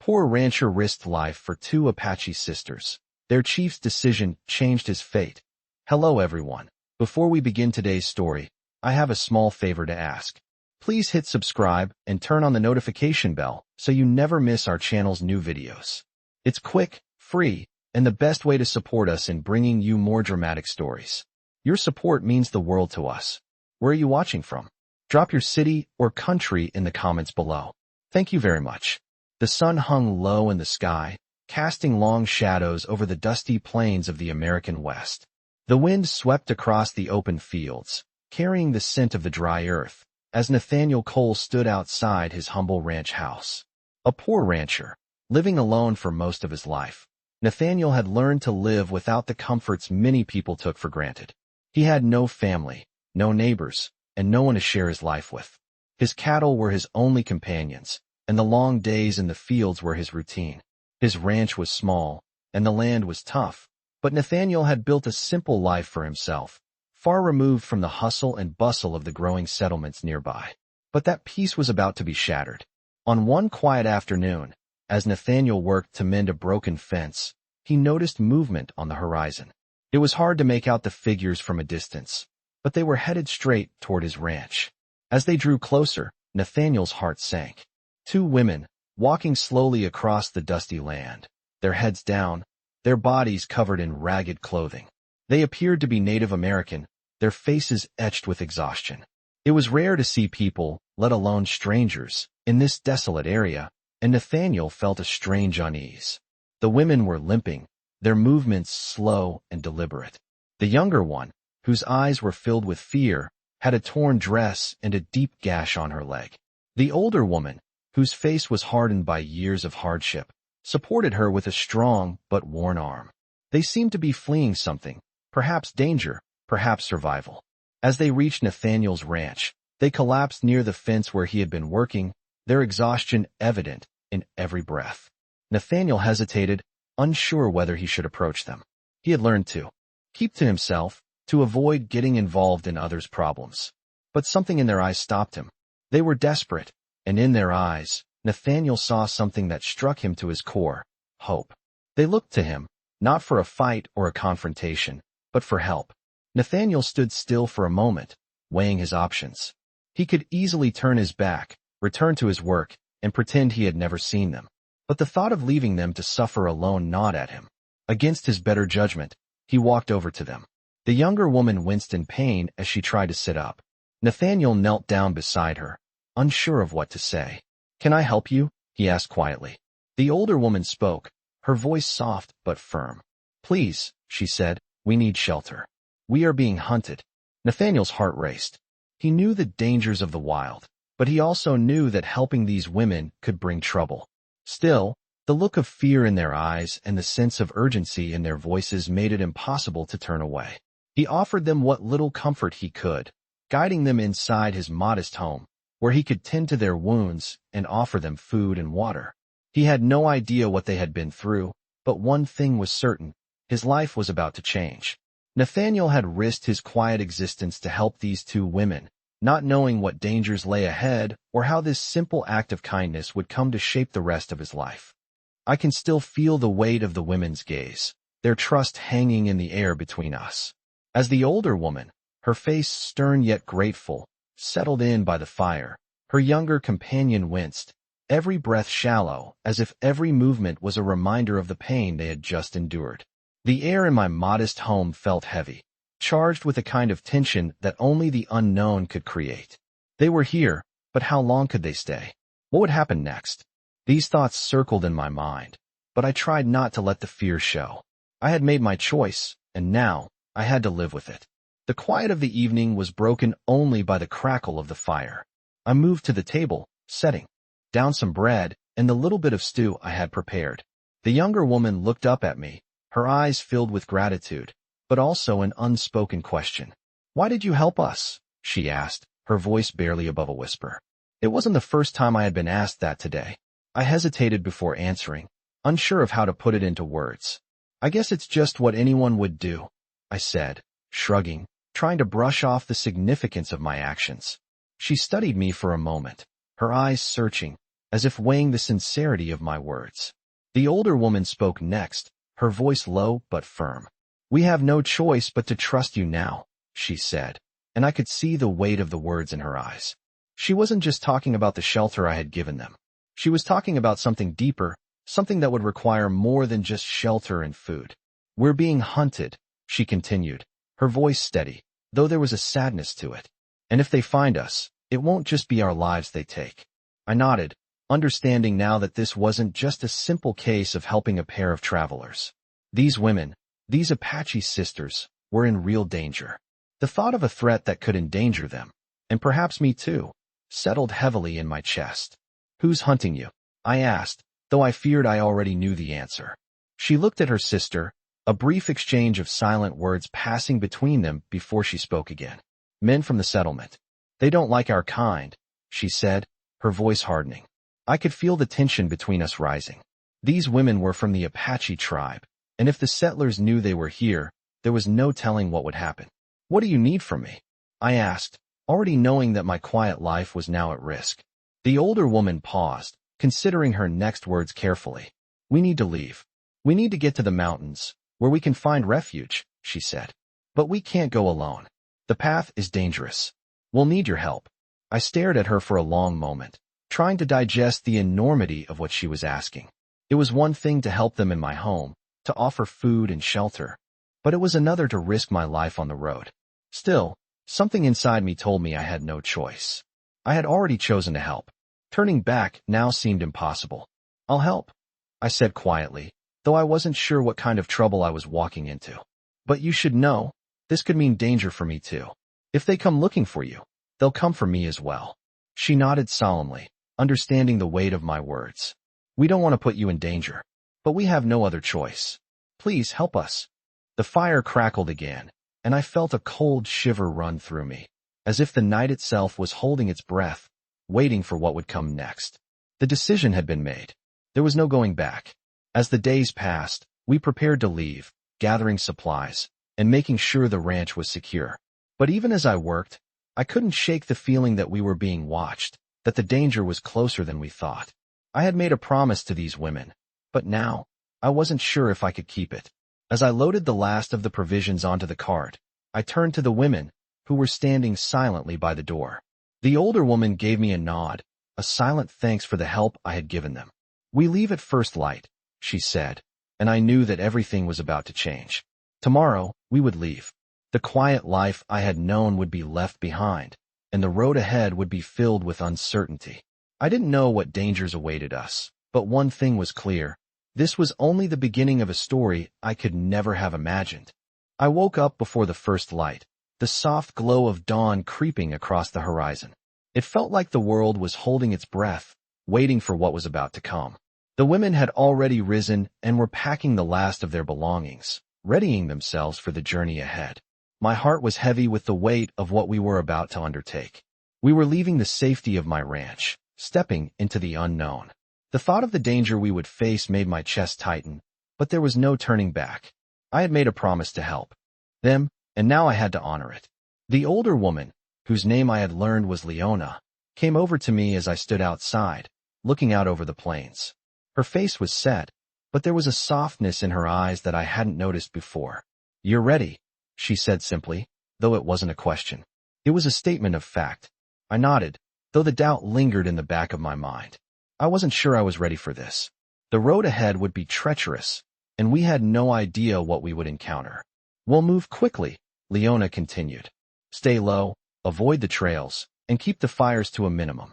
poor rancher risked life for two Apache sisters. Their chief's decision changed his fate. Hello everyone. Before we begin today's story, I have a small favor to ask. Please hit subscribe and turn on the notification bell so you never miss our channel's new videos. It's quick, free, and the best way to support us in bringing you more dramatic stories. Your support means the world to us. Where are you watching from? Drop your city or country in the comments below. Thank you very much. The sun hung low in the sky, casting long shadows over the dusty plains of the American West. The wind swept across the open fields, carrying the scent of the dry earth, as Nathaniel Cole stood outside his humble ranch house. A poor rancher, living alone for most of his life, Nathaniel had learned to live without the comforts many people took for granted. He had no family, no neighbors, and no one to share his life with. His cattle were his only companions, and the long days in the fields were his routine. His ranch was small, and the land was tough, but Nathaniel had built a simple life for himself, far removed from the hustle and bustle of the growing settlements nearby. But that peace was about to be shattered. On one quiet afternoon, as Nathaniel worked to mend a broken fence, he noticed movement on the horizon. It was hard to make out the figures from a distance, but they were headed straight toward his ranch. As they drew closer, Nathaniel's heart sank. Two women, walking slowly across the dusty land, their heads down, their bodies covered in ragged clothing. They appeared to be Native American, their faces etched with exhaustion. It was rare to see people, let alone strangers, in this desolate area, and Nathaniel felt a strange unease. The women were limping, their movements slow and deliberate. The younger one, whose eyes were filled with fear, had a torn dress and a deep gash on her leg. The older woman, whose face was hardened by years of hardship, supported her with a strong but worn arm. They seemed to be fleeing something, perhaps danger, perhaps survival. As they reached Nathaniel's ranch, they collapsed near the fence where he had been working, their exhaustion evident in every breath. Nathaniel hesitated, unsure whether he should approach them. He had learned to keep to himself, to avoid getting involved in others' problems. But something in their eyes stopped him. They were desperate, and in their eyes, Nathaniel saw something that struck him to his core: hope. They looked to him, not for a fight or a confrontation, but for help. Nathaniel stood still for a moment, weighing his options. He could easily turn his back, return to his work, and pretend he had never seen them. But the thought of leaving them to suffer alone gnawed at him. Against his better judgment, he walked over to them. The younger woman winced in pain as she tried to sit up. Nathaniel knelt down beside her, unsure of what to say. "Can I help you?" he asked quietly. The older woman spoke, her voice soft but firm. "Please," she said, "we need shelter. We are being hunted." Nathaniel's heart raced. He knew the dangers of the wild, but he also knew that helping these women could bring trouble. Still, the look of fear in their eyes and the sense of urgency in their voices made it impossible to turn away. He offered them what little comfort he could, guiding them inside his modest home, where he could tend to their wounds and offer them food and water. He had no idea what they had been through, but one thing was certain: his life was about to change. Nathaniel had risked his quiet existence to help these two women, not knowing what dangers lay ahead or how this simple act of kindness would come to shape the rest of his life. I can still feel the weight of the women's gaze, their trust hanging in the air between us. As the older woman, her face stern yet grateful, settled in by the fire, her younger companion winced, every breath shallow, as if every movement was a reminder of the pain they had just endured. The air in my modest home felt heavy, charged with a kind of tension that only the unknown could create. They were here, but how long could they stay? What would happen next? These thoughts circled in my mind, but I tried not to let the fear show. I had made my choice, and now I had to live with it. The quiet of the evening was broken only by the crackle of the fire. I moved to the table, setting down some bread and the little bit of stew I had prepared. The younger woman looked up at me, her eyes filled with gratitude, but also an unspoken question. "Why did you help us?" she asked, her voice barely above a whisper. It wasn't the first time I had been asked that today. I hesitated before answering, unsure of how to put it into words. "I guess it's just what anyone would do," I said, shrugging, trying to brush off the significance of my actions. She studied me for a moment, her eyes searching, as if weighing the sincerity of my words. The older woman spoke next, her voice low but firm. "We have no choice but to trust you now," she said, and I could see the weight of the words in her eyes. She wasn't just talking about the shelter I had given them. She was talking about something deeper, something that would require more than just shelter and food. "We're being hunted," she continued, her voice steady, though there was a sadness to it. "And if they find us, it won't just be our lives they take." I nodded, understanding now that this wasn't just a simple case of helping a pair of travelers. These women, these Apache sisters, were in real danger. The thought of a threat that could endanger them, and perhaps me too, settled heavily in my chest. "Who's hunting you?" I asked, though I feared I already knew the answer. She looked at her sister, a brief exchange of silent words passing between them before she spoke again. "Men from the settlement. They don't like our kind," she said, her voice hardening. I could feel the tension between us rising. These women were from the Apache tribe, and if the settlers knew they were here, there was no telling what would happen. "What do you need from me?" I asked, already knowing that my quiet life was now at risk. The older woman paused, considering her next words carefully. "We need to leave. We need to get to the mountains, where we can find refuge," she said. "But we can't go alone. The path is dangerous. We'll need your help." I stared at her for a long moment, trying to digest the enormity of what she was asking. It was one thing to help them in my home, to offer food and shelter, but it was another to risk my life on the road. Still, something inside me told me I had no choice. I had already chosen to help. Turning back now seemed impossible. "I'll help," I said quietly, though I wasn't sure what kind of trouble I was walking into. "But you should know, this could mean danger for me too. If they come looking for you, they'll come for me as well." She nodded solemnly, understanding the weight of my words. "We don't want to put you in danger, but we have no other choice. Please help us." The fire crackled again, and I felt a cold shiver run through me, as if the night itself was holding its breath, waiting for what would come next. The decision had been made. There was no going back. As the days passed, we prepared to leave, gathering supplies, and making sure the ranch was secure. But even as I worked, I couldn't shake the feeling that we were being watched, that the danger was closer than we thought. I had made a promise to these women, but now, I wasn't sure if I could keep it. As I loaded the last of the provisions onto the cart, I turned to the women, who were standing silently by the door. The older woman gave me a nod, a silent thanks for the help I had given them. "We leave at first light," she said, and I knew that everything was about to change. Tomorrow, we would leave. The quiet life I had known would be left behind, and the road ahead would be filled with uncertainty. I didn't know what dangers awaited us, but one thing was clear. This was only the beginning of a story I could never have imagined. I woke up before the first light, the soft glow of dawn creeping across the horizon. It felt like the world was holding its breath, waiting for what was about to come. The women had already risen and were packing the last of their belongings, readying themselves for the journey ahead. My heart was heavy with the weight of what we were about to undertake. We were leaving the safety of my ranch, stepping into the unknown. The thought of the danger we would face made my chest tighten, but there was no turning back. I had made a promise to help them, and now I had to honor it. The older woman, whose name I had learned was Leona, came over to me as I stood outside, looking out over the plains. Her face was set, but there was a softness in her eyes that I hadn't noticed before. "You're ready," she said simply, though it wasn't a question. It was a statement of fact. I nodded, though the doubt lingered in the back of my mind. I wasn't sure I was ready for this. The road ahead would be treacherous, and we had no idea what we would encounter. "We'll move quickly," Leona continued. "Stay low, avoid the trails, and keep the fires to a minimum."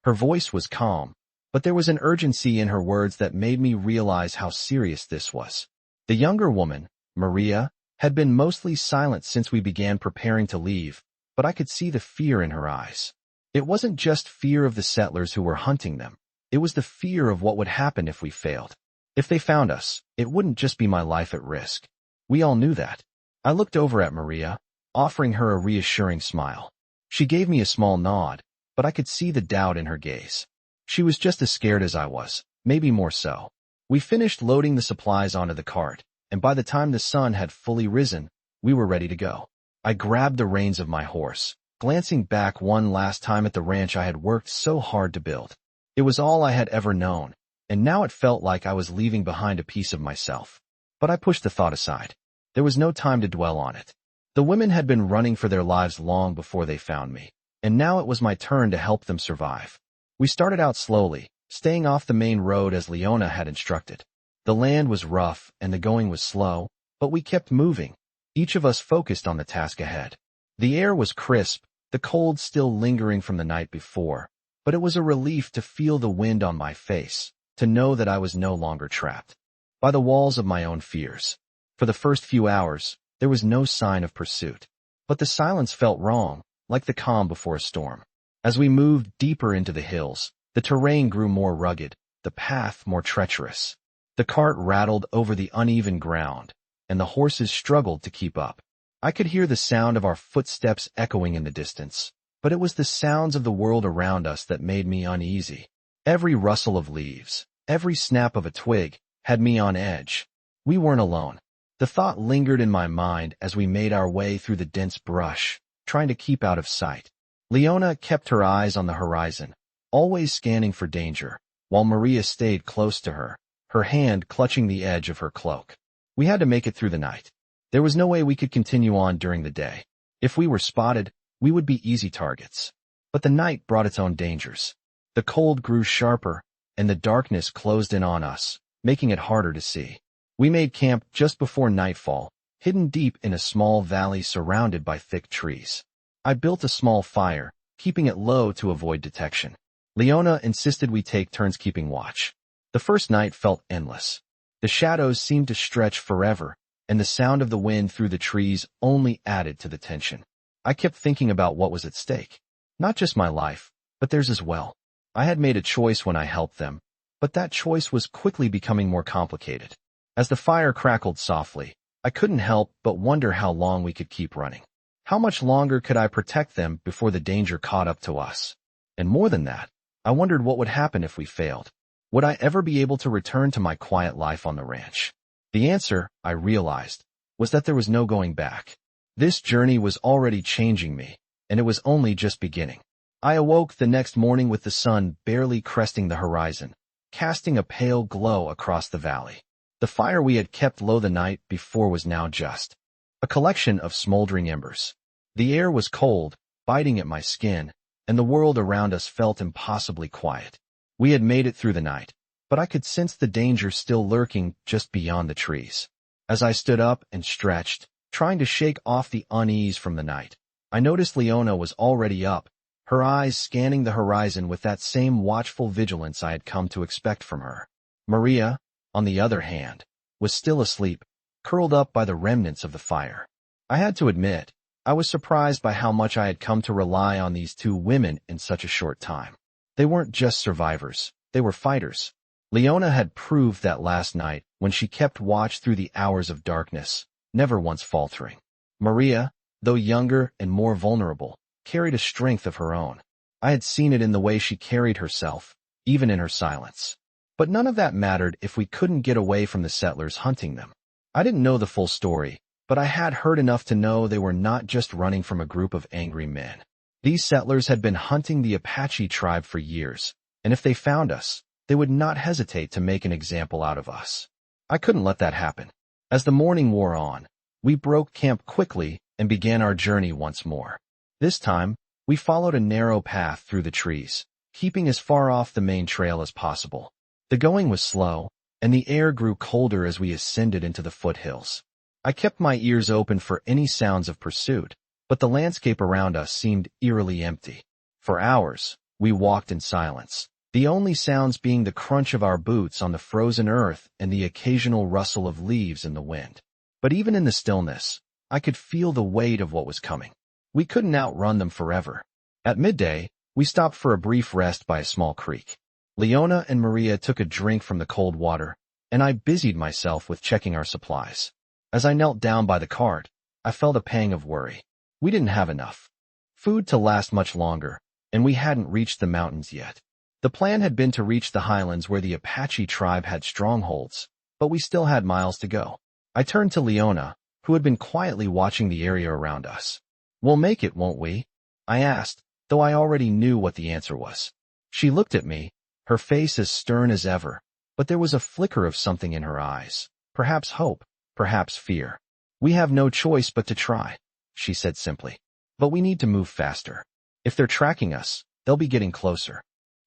Her voice was calm, but there was an urgency in her words that made me realize how serious this was. The younger woman, Maria, had been mostly silent since we began preparing to leave, but I could see the fear in her eyes. It wasn't just fear of the settlers who were hunting them. It was the fear of what would happen if we failed. If they found us, it wouldn't just be my life at risk. We all knew that. I looked over at Maria, offering her a reassuring smile. She gave me a small nod, but I could see the doubt in her gaze. She was just as scared as I was, maybe more so. We finished loading the supplies onto the cart, and by the time the sun had fully risen, we were ready to go. I grabbed the reins of my horse, glancing back one last time at the ranch I had worked so hard to build. It was all I had ever known, and now it felt like I was leaving behind a piece of myself. But I pushed the thought aside. There was no time to dwell on it. The women had been running for their lives long before they found me, and now it was my turn to help them survive. We started out slowly, staying off the main road as Leona had instructed. The land was rough and the going was slow, but we kept moving, each of us focused on the task ahead. The air was crisp, the cold still lingering from the night before, but it was a relief to feel the wind on my face, to know that I was no longer trapped by the walls of my own fears. For the first few hours, there was no sign of pursuit. But the silence felt wrong, like the calm before a storm. As we moved deeper into the hills, the terrain grew more rugged, the path more treacherous. The cart rattled over the uneven ground, and the horses struggled to keep up. I could hear the sound of our footsteps echoing in the distance, but it was the sounds of the world around us that made me uneasy. Every rustle of leaves, every snap of a twig, had me on edge. We weren't alone. The thought lingered in my mind as we made our way through the dense brush, trying to keep out of sight. Leona kept her eyes on the horizon, always scanning for danger, while Maria stayed close to her, her hand clutching the edge of her cloak. We had to make it through the night. There was no way we could continue on during the day. If we were spotted, we would be easy targets. But the night brought its own dangers. The cold grew sharper, and the darkness closed in on us, making it harder to see. We made camp just before nightfall, hidden deep in a small valley surrounded by thick trees. I built a small fire, keeping it low to avoid detection. Leona insisted we take turns keeping watch. The first night felt endless. The shadows seemed to stretch forever, and the sound of the wind through the trees only added to the tension. I kept thinking about what was at stake. Not just my life, but theirs as well. I had made a choice when I helped them, but that choice was quickly becoming more complicated. As the fire crackled softly, I couldn't help but wonder how long we could keep running. How much longer could I protect them before the danger caught up to us? And more than that, I wondered what would happen if we failed. Would I ever be able to return to my quiet life on the ranch? The answer, I realized, was that there was no going back. This journey was already changing me, and it was only just beginning. I awoke the next morning with the sun barely cresting the horizon, casting a pale glow across the valley. The fire we had kept low the night before was now just a collection of smoldering embers. The air was cold, biting at my skin, and the world around us felt impossibly quiet. We had made it through the night, but I could sense the danger still lurking just beyond the trees. As I stood up and stretched, trying to shake off the unease from the night, I noticed Leona was already up, her eyes scanning the horizon with that same watchful vigilance I had come to expect from her. Maria, on the other hand, was still asleep, curled up by the remnants of the fire. I had to admit, I was surprised by how much I had come to rely on these two women in such a short time. They weren't just survivors, they were fighters. Leona had proved that last night when she kept watch through the hours of darkness, never once faltering. Maria, though younger and more vulnerable, carried a strength of her own. I had seen it in the way she carried herself, even in her silence. But none of that mattered if we couldn't get away from the settlers hunting them. I didn't know the full story, but I had heard enough to know they were not just running from a group of angry men. These settlers had been hunting the Apache tribe for years, and if they found us, they would not hesitate to make an example out of us. I couldn't let that happen. As the morning wore on, we broke camp quickly and began our journey once more. This time, we followed a narrow path through the trees, keeping as far off the main trail as possible. The going was slow, and the air grew colder as we ascended into the foothills. I kept my ears open for any sounds of pursuit, but the landscape around us seemed eerily empty. For hours, we walked in silence, the only sounds being the crunch of our boots on the frozen earth and the occasional rustle of leaves in the wind. But even in the stillness, I could feel the weight of what was coming. We couldn't outrun them forever. At midday, we stopped for a brief rest by a small creek. Leona and Maria took a drink from the cold water, and I busied myself with checking our supplies. As I knelt down by the cart, I felt a pang of worry. We didn't have enough food to last much longer, and we hadn't reached the mountains yet. The plan had been to reach the highlands where the Apache tribe had strongholds, but we still had miles to go. I turned to Leona, who had been quietly watching the area around us. "We'll make it, won't we?" I asked, though I already knew what the answer was. She looked at me, her face as stern as ever, but there was a flicker of something in her eyes. Perhaps hope, perhaps fear. "We have no choice but to try," she said simply. "But we need to move faster. If they're tracking us, they'll be getting closer."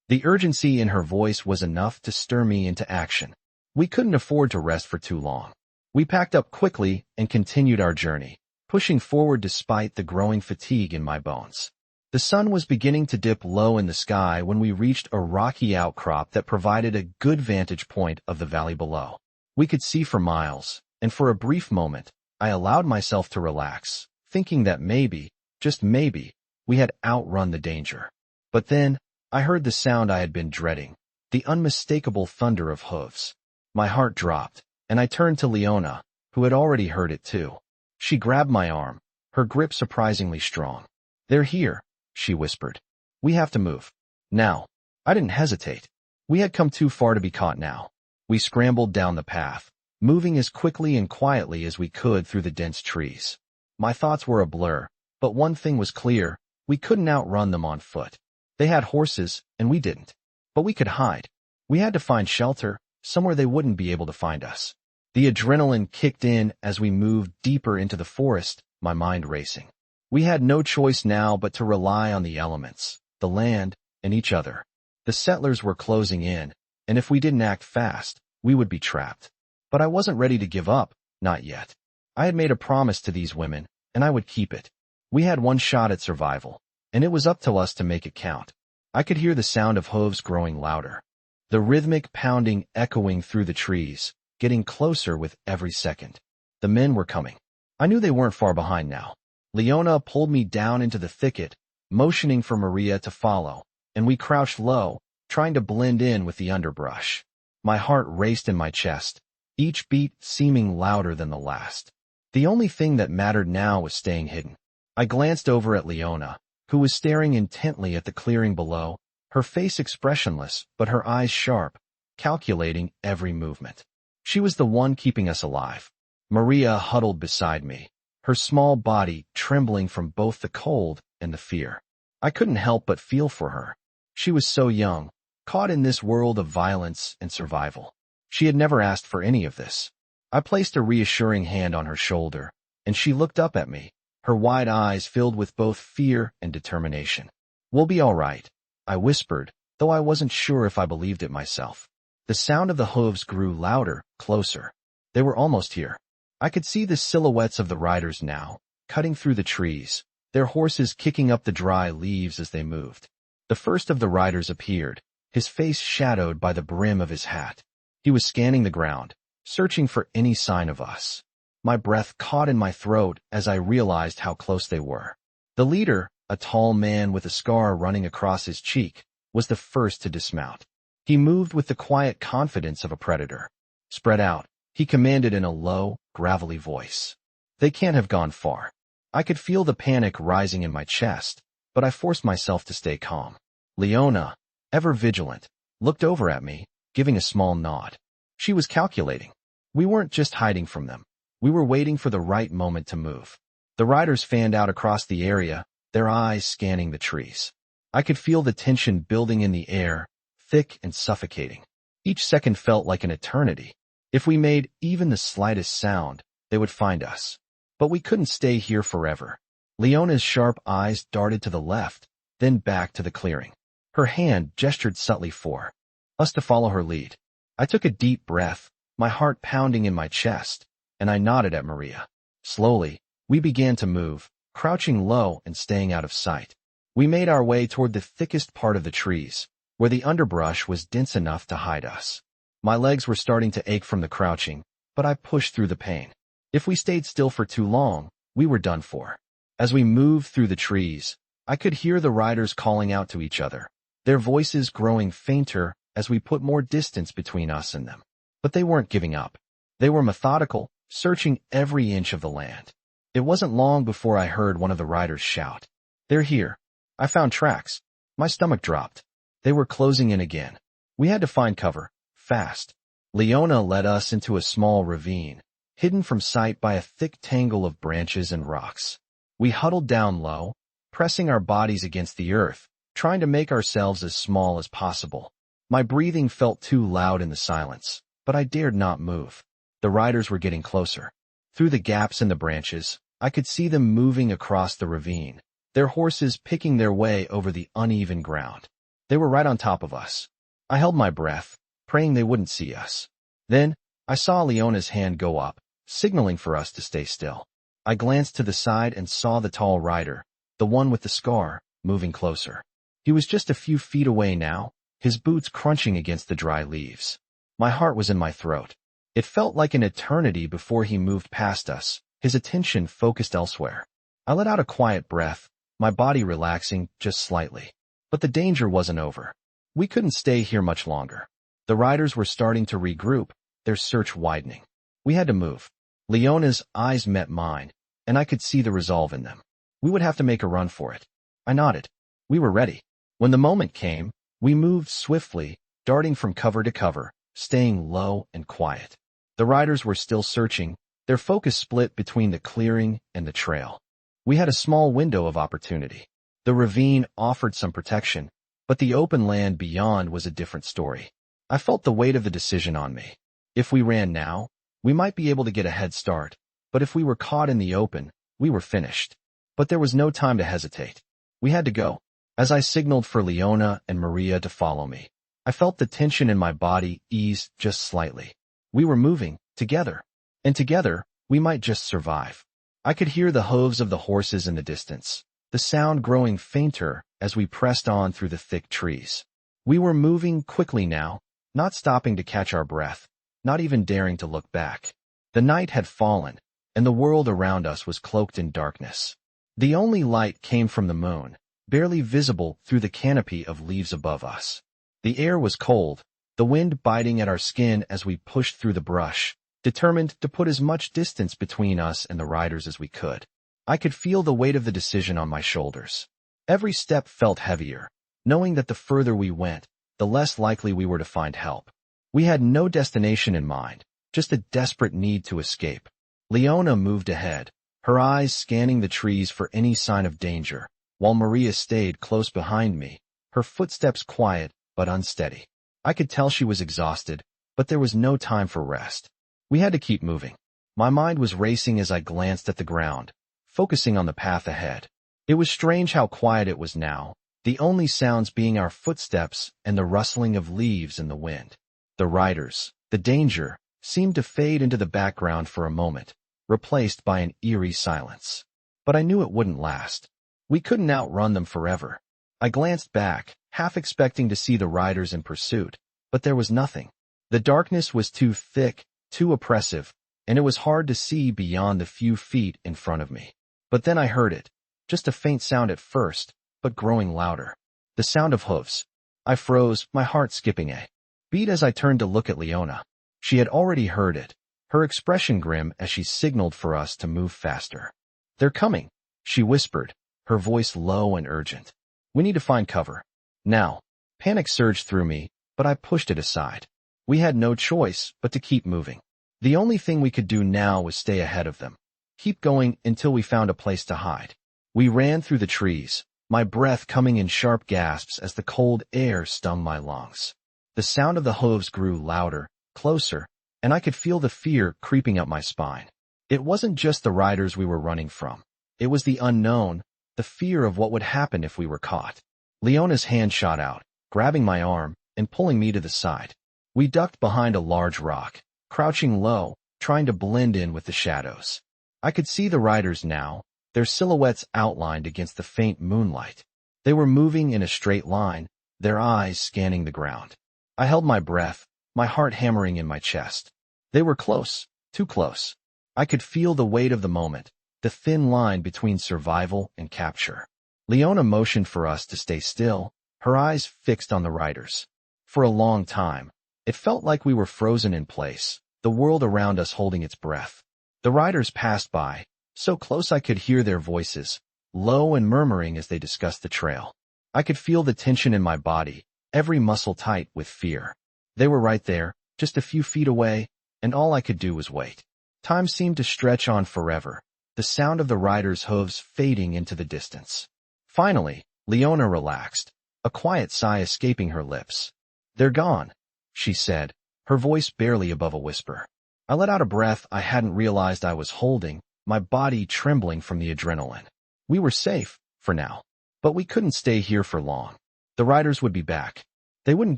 The urgency in her voice was enough to stir me into action. We couldn't afford to rest for too long. We packed up quickly and continued our journey, pushing forward despite the growing fatigue in my bones. The sun was beginning to dip low in the sky when we reached a rocky outcrop that provided a good vantage point of the valley below. We could see for miles, and for a brief moment, I allowed myself to relax, thinking that maybe, just maybe, we had outrun the danger. But then, I heard the sound I had been dreading, the unmistakable thunder of hooves. My heart dropped, and I turned to Leona, who had already heard it too. She grabbed my arm, her grip surprisingly strong. "They're here," she whispered. "We have to move. Now." I didn't hesitate. We had come too far to be caught now. We scrambled down the path, moving as quickly and quietly as we could through the dense trees. My thoughts were a blur, but one thing was clear: we couldn't outrun them on foot. They had horses, and we didn't. But we could hide. We had to find shelter, somewhere they wouldn't be able to find us. The adrenaline kicked in as we moved deeper into the forest, my mind racing. We had no choice now but to rely on the elements, the land, and each other. The settlers were closing in, and if we didn't act fast, we would be trapped. But I wasn't ready to give up, not yet. I had made a promise to these women, and I would keep it. We had one shot at survival, and it was up to us to make it count. I could hear the sound of hooves growing louder, the rhythmic pounding echoing through the trees, getting closer with every second. The men were coming. I knew they weren't far behind now. Leona pulled me down into the thicket, motioning for Maria to follow, and we crouched low, trying to blend in with the underbrush. My heart raced in my chest, each beat seeming louder than the last. The only thing that mattered now was staying hidden. I glanced over at Leona, who was staring intently at the clearing below, her face expressionless but her eyes sharp, calculating every movement. She was the one keeping us alive. Maria huddled beside me, her small body trembling from both the cold and the fear. I couldn't help but feel for her. She was so young, caught in this world of violence and survival. She had never asked for any of this. I placed a reassuring hand on her shoulder, and she looked up at me, her wide eyes filled with both fear and determination. "We'll be all right," I whispered, though I wasn't sure if I believed it myself. The sound of the hooves grew louder, closer. They were almost here. I could see the silhouettes of the riders now, cutting through the trees, their horses kicking up the dry leaves as they moved. The first of the riders appeared, his face shadowed by the brim of his hat. He was scanning the ground, searching for any sign of us. My breath caught in my throat as I realized how close they were. The leader, a tall man with a scar running across his cheek, was the first to dismount. He moved with the quiet confidence of a predator. "Spread out," he commanded in a low, gravelly voice. They can't have gone far. I could feel the panic rising in my chest, but I forced myself to stay calm. Leona, ever vigilant, looked over at me, giving a small nod. She was calculating. We weren't just hiding from them. We were waiting for the right moment to move. The riders fanned out across the area, their eyes scanning the trees. I could feel the tension building in the air, thick and suffocating. Each second felt like an eternity. If we made even the slightest sound, they would find us. But we couldn't stay here forever. Leona's sharp eyes darted to the left, then back to the clearing. Her hand gestured subtly for us to follow her lead. I took a deep breath, my heart pounding in my chest, and I nodded at Maria. Slowly, we began to move, crouching low and staying out of sight. We made our way toward the thickest part of the trees, where the underbrush was dense enough to hide us. My legs were starting to ache from the crouching, but I pushed through the pain. If we stayed still for too long, we were done for. As we moved through the trees, I could hear the riders calling out to each other, their voices growing fainter as we put more distance between us and them. But they weren't giving up. They were methodical, searching every inch of the land. It wasn't long before I heard one of the riders shout, "They're here." I found tracks. My stomach dropped. They were closing in again. We had to find cover, fast. Leona led us into a small ravine, hidden from sight by a thick tangle of branches and rocks. We huddled down low, pressing our bodies against the earth, trying to make ourselves as small as possible. My breathing felt too loud in the silence, but I dared not move. The riders were getting closer. Through the gaps in the branches, I could see them moving across the ravine, their horses picking their way over the uneven ground. They were right on top of us. I held my breath, praying they wouldn't see us. Then, I saw Leona's hand go up, signaling for us to stay still. I glanced to the side and saw the tall rider, the one with the scar, moving closer. He was just a few feet away now, his boots crunching against the dry leaves. My heart was in my throat. It felt like an eternity before he moved past us, his attention focused elsewhere. I let out a quiet breath, my body relaxing just slightly. But the danger wasn't over. We couldn't stay here much longer. The riders were starting to regroup, their search widening. We had to move. Leona's eyes met mine, and I could see the resolve in them. We would have to make a run for it. I nodded. We were ready. When the moment came, we moved swiftly, darting from cover to cover, staying low and quiet. The riders were still searching, their focus split between the clearing and the trail. We had a small window of opportunity. The ravine offered some protection, but the open land beyond was a different story. I felt the weight of the decision on me. If we ran now, we might be able to get a head start, but if we were caught in the open, we were finished. But there was no time to hesitate. We had to go. As I signaled for Leona and Maria to follow me, I felt the tension in my body ease just slightly. We were moving, together. And together, we might just survive. I could hear the hooves of the horses in the distance, the sound growing fainter as we pressed on through the thick trees. We were moving quickly now, not stopping to catch our breath, not even daring to look back. The night had fallen, and the world around us was cloaked in darkness. The only light came from the moon, barely visible through the canopy of leaves above us. The air was cold, the wind biting at our skin as we pushed through the brush, determined to put as much distance between us and the riders as we could. I could feel the weight of the decision on my shoulders. Every step felt heavier, knowing that the further we went, the less likely we were to find help. We had no destination in mind, just a desperate need to escape. Leona moved ahead, her eyes scanning the trees for any sign of danger, while Maria stayed close behind me, her footsteps quiet but unsteady. I could tell she was exhausted, but there was no time for rest. We had to keep moving. My mind was racing as I glanced at the ground, focusing on the path ahead. It was strange how quiet it was now, the only sounds being our footsteps and the rustling of leaves in the wind. The riders, the danger, seemed to fade into the background for a moment, replaced by an eerie silence. But I knew it wouldn't last. We couldn't outrun them forever. I glanced back, half expecting to see the riders in pursuit, but there was nothing. The darkness was too thick, too oppressive, and it was hard to see beyond the few feet in front of me. But then I heard it, just a faint sound at first, but growing louder. The sound of hooves. I froze, my heart skipping a beat as I turned to look at Leona. She had already heard it, her expression grim as she signaled for us to move faster. "They're coming," she whispered, her voice low and urgent. "We need to find cover. Now." Panic surged through me, but I pushed it aside. We had no choice but to keep moving. The only thing we could do now was stay ahead of them. Keep going until we found a place to hide. We ran through the trees, my breath coming in sharp gasps as the cold air stung my lungs. The sound of the hooves grew louder, closer, and I could feel the fear creeping up my spine. It wasn't just the riders we were running from. It was the unknown, the fear of what would happen if we were caught. Leona's hand shot out, grabbing my arm and pulling me to the side. We ducked behind a large rock, crouching low, trying to blend in with the shadows. I could see the riders now, their silhouettes outlined against the faint moonlight. They were moving in a straight line, their eyes scanning the ground. I held my breath, my heart hammering in my chest. They were close, too close. I could feel the weight of the moment, the thin line between survival and capture. Leona motioned for us to stay still, her eyes fixed on the riders. For a long time, it felt like we were frozen in place, the world around us holding its breath. The riders passed by, so close I could hear their voices, low and murmuring as they discussed the trail. I could feel the tension in my body, every muscle tight with fear. They were right there, just a few feet away, and all I could do was wait. Time seemed to stretch on forever, the sound of the riders' hooves fading into the distance. Finally, Leona relaxed, a quiet sigh escaping her lips. "They're gone," she said, her voice barely above a whisper. I let out a breath I hadn't realized I was holding, my body trembling from the adrenaline. We were safe, for now. But we couldn't stay here for long. The riders would be back. They wouldn't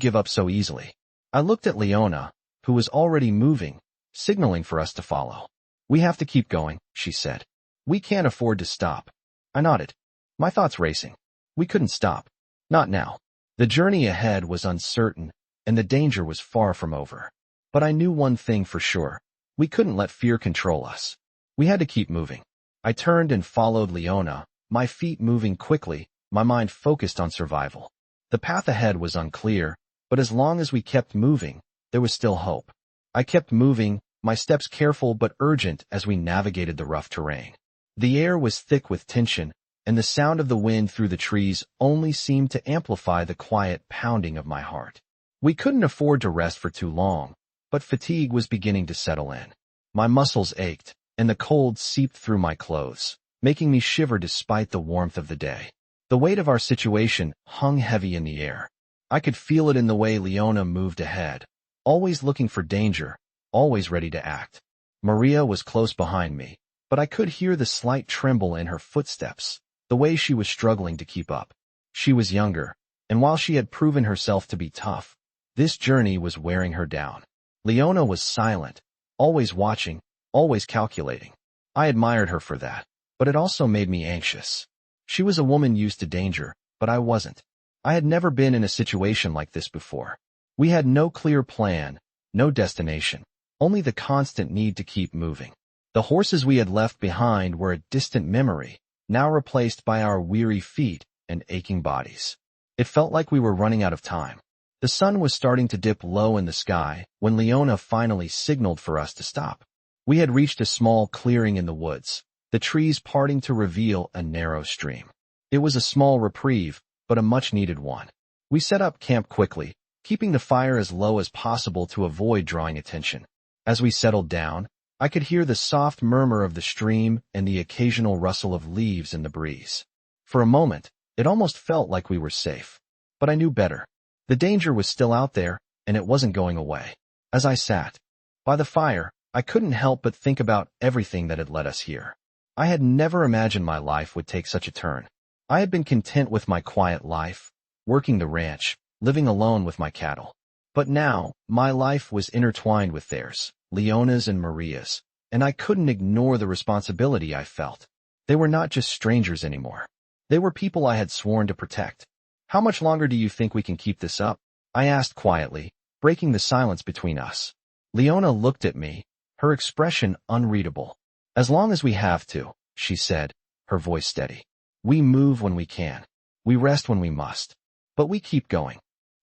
give up so easily. I looked at Leona, who was already moving, signaling for us to follow. "We have to keep going," she said. "We can't afford to stop." I nodded, my thoughts racing. We couldn't stop. Not now. The journey ahead was uncertain, and the danger was far from over. But I knew one thing for sure. We couldn't let fear control us. We had to keep moving. I turned and followed Leona, my feet moving quickly, my mind focused on survival. The path ahead was unclear, but as long as we kept moving, there was still hope. I kept moving, my steps careful but urgent as we navigated the rough terrain. The air was thick with tension, and the sound of the wind through the trees only seemed to amplify the quiet pounding of my heart. We couldn't afford to rest for too long, but fatigue was beginning to settle in. My muscles ached, and the cold seeped through my clothes, making me shiver despite the warmth of the day. The weight of our situation hung heavy in the air. I could feel it in the way Leona moved ahead, always looking for danger, always ready to act. Maria was close behind me, but I could hear the slight tremble in her footsteps, the way she was struggling to keep up. She was younger, and while she had proven herself to be tough, this journey was wearing her down. Leona was silent, always watching, always calculating. I admired her for that, but it also made me anxious. She was a woman used to danger, but I wasn't. I had never been in a situation like this before. We had no clear plan, no destination, only the constant need to keep moving. The horses we had left behind were a distant memory, now replaced by our weary feet and aching bodies. It felt like we were running out of time. The sun was starting to dip low in the sky when Leona finally signaled for us to stop. We had reached a small clearing in the woods, the trees parting to reveal a narrow stream. It was a small reprieve, but a much-needed one. We set up camp quickly, keeping the fire as low as possible to avoid drawing attention. As we settled down, I could hear the soft murmur of the stream and the occasional rustle of leaves in the breeze. For a moment, it almost felt like we were safe. But I knew better. The danger was still out there, and it wasn't going away. As I sat by the fire, I couldn't help but think about everything that had led us here. I had never imagined my life would take such a turn. I had been content with my quiet life, working the ranch, living alone with my cattle. But now, my life was intertwined with theirs, Leona's and Maria's, and I couldn't ignore the responsibility I felt. They were not just strangers anymore. They were people I had sworn to protect. "How much longer do you think we can keep this up?" I asked quietly, breaking the silence between us. Leona looked at me, her expression unreadable. "As long as we have to," she said, her voice steady. "We move when we can. We rest when we must. But we keep going."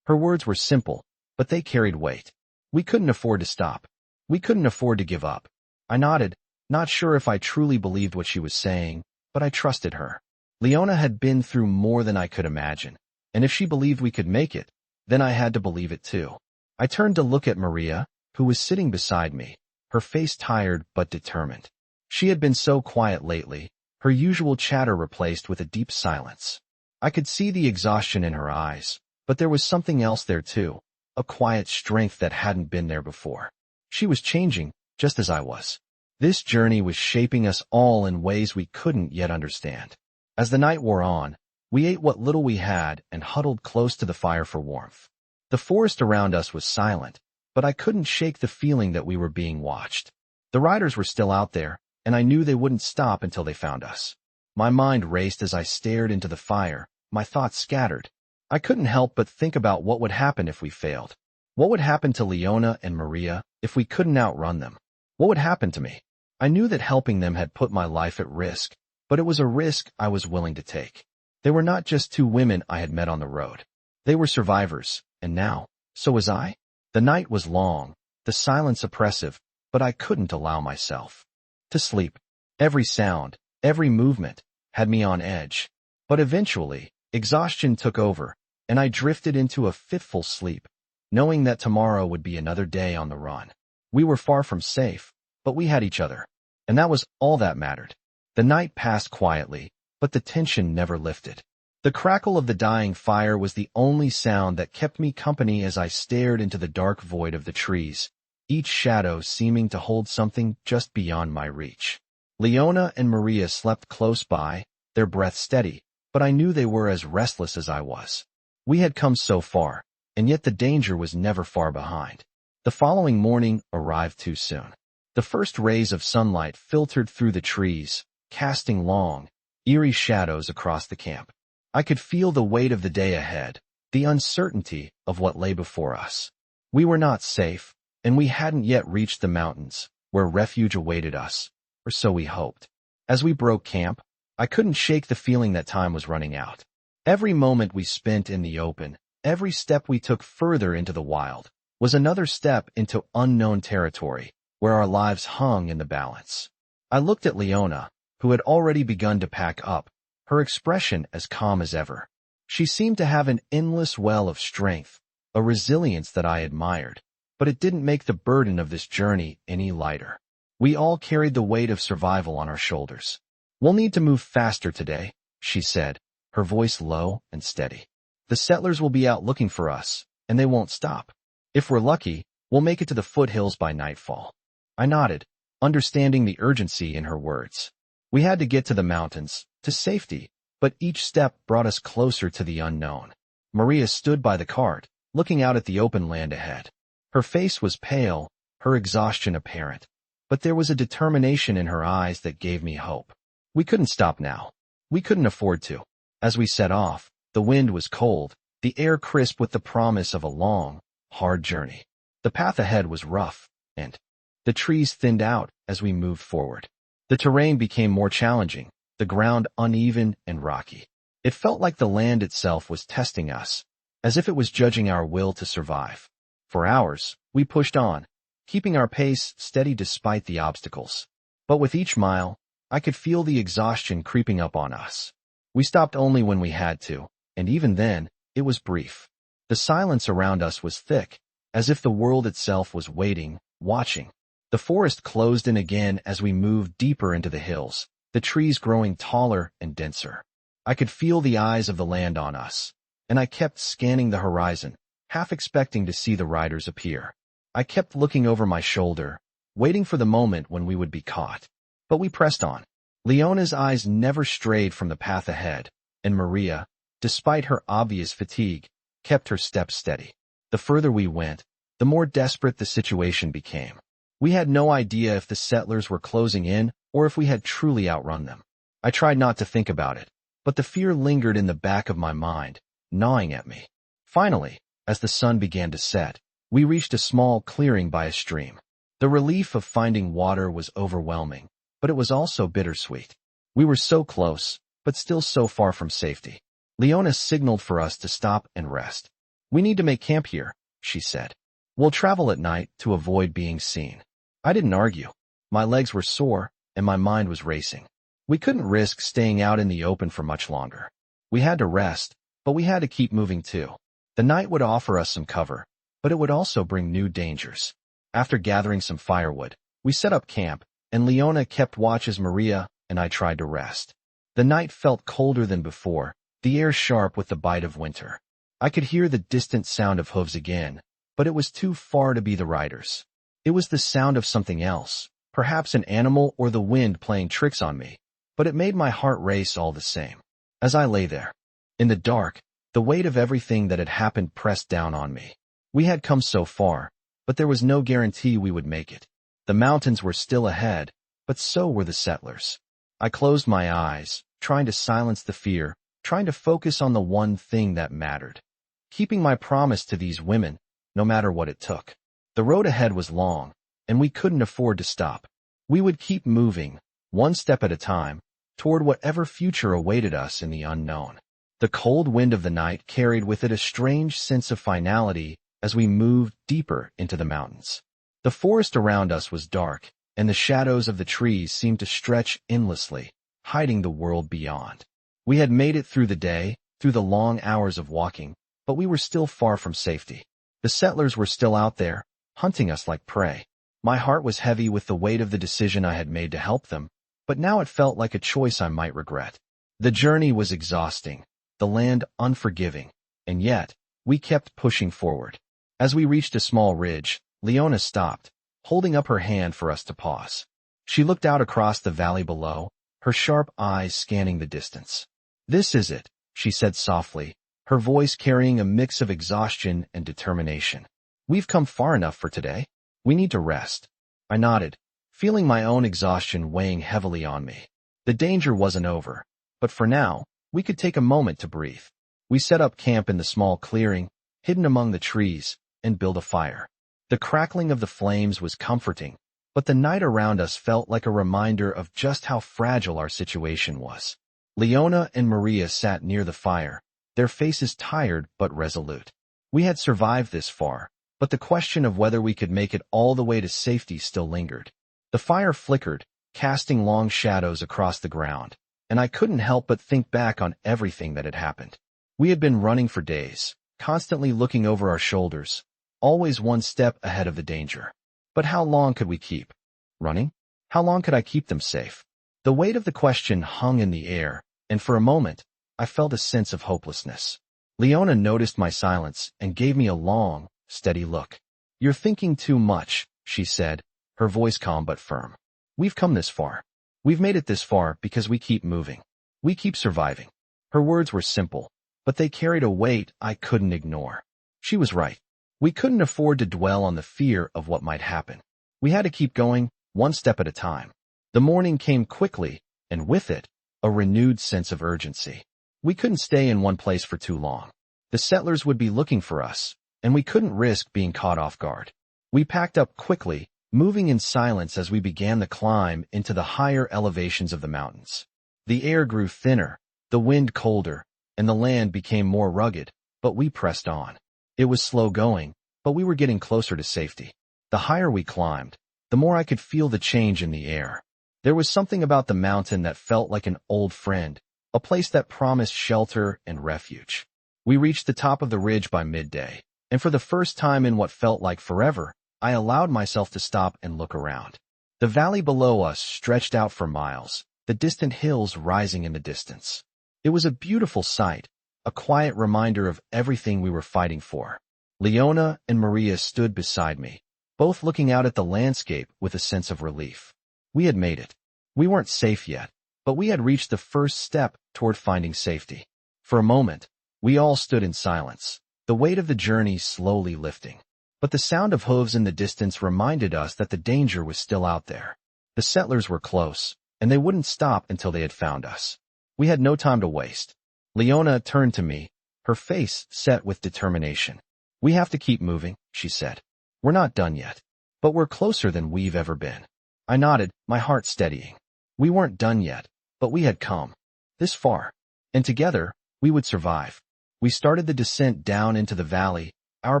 Her words were simple, but they carried weight. We couldn't afford to stop. We couldn't afford to give up. I nodded, not sure if I truly believed what she was saying, but I trusted her. Leona had been through more than I could imagine, and if she believed we could make it, then I had to believe it too. I turned to look at Maria, who was sitting beside me, her face tired but determined. She had been so quiet lately, her usual chatter replaced with a deep silence. I could see the exhaustion in her eyes, but there was something else there too, a quiet strength that hadn't been there before. She was changing, just as I was. This journey was shaping us all in ways we couldn't yet understand. As the night wore on, we ate what little we had and huddled close to the fire for warmth. The forest around us was silent, but I couldn't shake the feeling that we were being watched. The riders were still out there, and I knew they wouldn't stop until they found us. My mind raced as I stared into the fire, my thoughts scattered. I couldn't help but think about what would happen if we failed. What would happen to Leona and Maria if we couldn't outrun them? What would happen to me? I knew that helping them had put my life at risk, but it was a risk I was willing to take. They were not just two women I had met on the road. They were survivors, and now, so was I. The night was long, the silence oppressive, but I couldn't allow myself to sleep. Every sound, every movement, had me on edge. But eventually, exhaustion took over, and I drifted into a fitful sleep, knowing that tomorrow would be another day on the run. We were far from safe, but we had each other, and that was all that mattered. The night passed quietly, but the tension never lifted. The crackle of the dying fire was the only sound that kept me company as I stared into the dark void of the trees, each shadow seeming to hold something just beyond my reach. Leona and Maria slept close by, their breath steady, but I knew they were as restless as I was. We had come so far, and yet the danger was never far behind. The following morning arrived too soon. The first rays of sunlight filtered through the trees, casting long, eerie shadows across the camp. I could feel the weight of the day ahead, the uncertainty of what lay before us. We were not safe, and we hadn't yet reached the mountains, where refuge awaited us, or so we hoped. As we broke camp, I couldn't shake the feeling that time was running out. Every moment we spent in the open, every step we took further into the wild, was another step into unknown territory, where our lives hung in the balance. I looked at Leona, who had already begun to pack up, her expression as calm as ever. She seemed to have an endless well of strength, a resilience that I admired, but it didn't make the burden of this journey any lighter. We all carried the weight of survival on our shoulders. "We'll need to move faster today," she said, her voice low and steady. "The settlers will be out looking for us, and they won't stop. If we're lucky, we'll make it to the foothills by nightfall." I nodded, understanding the urgency in her words. We had to get to the mountains, to safety, but each step brought us closer to the unknown. Maria stood by the cart, looking out at the open land ahead. Her face was pale, her exhaustion apparent, but there was a determination in her eyes that gave me hope. We couldn't stop now. We couldn't afford to. As we set off, the wind was cold, the air crisp with the promise of a long, hard journey. The path ahead was rough, and the trees thinned out as we moved forward. The terrain became more challenging, the ground uneven and rocky. It felt like the land itself was testing us, as if it was judging our will to survive. For hours, we pushed on, keeping our pace steady despite the obstacles. But with each mile, I could feel the exhaustion creeping up on us. We stopped only when we had to, and even then, it was brief. The silence around us was thick, as if the world itself was waiting, watching. The forest closed in again as we moved deeper into the hills, the trees growing taller and denser. I could feel the eyes of the land on us, and I kept scanning the horizon, half expecting to see the riders appear. I kept looking over my shoulder, waiting for the moment when we would be caught. But we pressed on. Leona's eyes never strayed from the path ahead, and Maria, despite her obvious fatigue, kept her steps steady. The further we went, the more desperate the situation became. We had no idea if the settlers were closing in or if we had truly outrun them. I tried not to think about it, but the fear lingered in the back of my mind, gnawing at me. Finally, as the sun began to set, we reached a small clearing by a stream. The relief of finding water was overwhelming, but it was also bittersweet. We were so close, but still so far from safety. Leona signaled for us to stop and rest. "We need to make camp here," she said. "We'll travel at night to avoid being seen." I didn't argue. My legs were sore, and my mind was racing. We couldn't risk staying out in the open for much longer. We had to rest, but we had to keep moving too. The night would offer us some cover, but it would also bring new dangers. After gathering some firewood, we set up camp, and Leona kept watch as Maria and I tried to rest. The night felt colder than before, the air sharp with the bite of winter. I could hear the distant sound of hooves again, but it was too far to be the riders. It was the sound of something else, perhaps an animal or the wind playing tricks on me, but it made my heart race all the same. As I lay there, in the dark, the weight of everything that had happened pressed down on me. We had come so far, but there was no guarantee we would make it. The mountains were still ahead, but so were the settlers. I closed my eyes, trying to silence the fear, trying to focus on the one thing that mattered. Keeping my promise to these women, no matter what it took. The road ahead was long, and we couldn't afford to stop. We would keep moving, one step at a time, toward whatever future awaited us in the unknown. The cold wind of the night carried with it a strange sense of finality as we moved deeper into the mountains. The forest around us was dark, and the shadows of the trees seemed to stretch endlessly, hiding the world beyond. We had made it through the day, through the long hours of walking, but we were still far from safety. The settlers were still out there, hunting us like prey. My heart was heavy with the weight of the decision I had made to help them, but now it felt like a choice I might regret. The journey was exhausting, the land unforgiving, and yet, we kept pushing forward. As we reached a small ridge, Leona stopped, holding up her hand for us to pause. She looked out across the valley below, her sharp eyes scanning the distance. "This is it," she said softly, her voice carrying a mix of exhaustion and determination. "We've come far enough for today. We need to rest." I nodded, feeling my own exhaustion weighing heavily on me. The danger wasn't over, but for now, we could take a moment to breathe. We set up camp in the small clearing, hidden among the trees, and built a fire. The crackling of the flames was comforting, but the night around us felt like a reminder of just how fragile our situation was. Leona and Maria sat near the fire, their faces tired but resolute. We had survived this far, but the question of whether we could make it all the way to safety still lingered. The fire flickered, casting long shadows across the ground, and I couldn't help but think back on everything that had happened. We had been running for days, constantly looking over our shoulders, always one step ahead of the danger. But how long could we keep running? How long could I keep them safe? The weight of the question hung in the air, and for a moment, I felt a sense of hopelessness. Leona noticed my silence and gave me a long, steady look. "You're thinking too much," she said, her voice calm but firm. "We've come this far. We've made it this far because we keep moving. We keep surviving." Her words were simple, but they carried a weight I couldn't ignore. She was right. We couldn't afford to dwell on the fear of what might happen. We had to keep going, one step at a time. The morning came quickly, and with it, a renewed sense of urgency. We couldn't stay in one place for too long. The settlers would be looking for us, and we couldn't risk being caught off guard. We packed up quickly, moving in silence as we began the climb into the higher elevations of the mountains. The air grew thinner, the wind colder, and the land became more rugged, but we pressed on. It was slow going, but we were getting closer to safety. The higher we climbed, the more I could feel the change in the air. There was something about the mountain that felt like an old friend, a place that promised shelter and refuge. We reached the top of the ridge by midday, and for the first time in what felt like forever, I allowed myself to stop and look around. The valley below us stretched out for miles, the distant hills rising in the distance. It was a beautiful sight, a quiet reminder of everything we were fighting for. Leona and Maria stood beside me, both looking out at the landscape with a sense of relief. We had made it. We weren't safe yet, but we had reached the first step toward finding safety. For a moment, we all stood in silence, the weight of the journey slowly lifting. But the sound of hooves in the distance reminded us that the danger was still out there. The settlers were close, and they wouldn't stop until they had found us. We had no time to waste. Leona turned to me, her face set with determination. "We have to keep moving," she said. "We're not done yet, but we're closer than we've ever been." I nodded, my heart steadying. We weren't done yet, but we had come this far, and together, we would survive. We started the descent down into the valley, our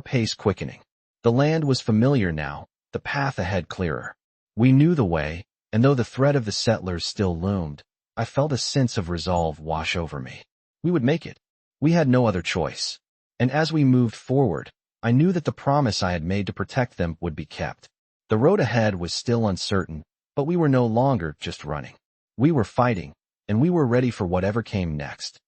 pace quickening. The land was familiar now, the path ahead clearer. We knew the way, and though the threat of the settlers still loomed, I felt a sense of resolve wash over me. We would make it. We had no other choice. And as we moved forward, I knew that the promise I had made to protect them would be kept. The road ahead was still uncertain, but we were no longer just running. We were fighting, and we were ready for whatever came next.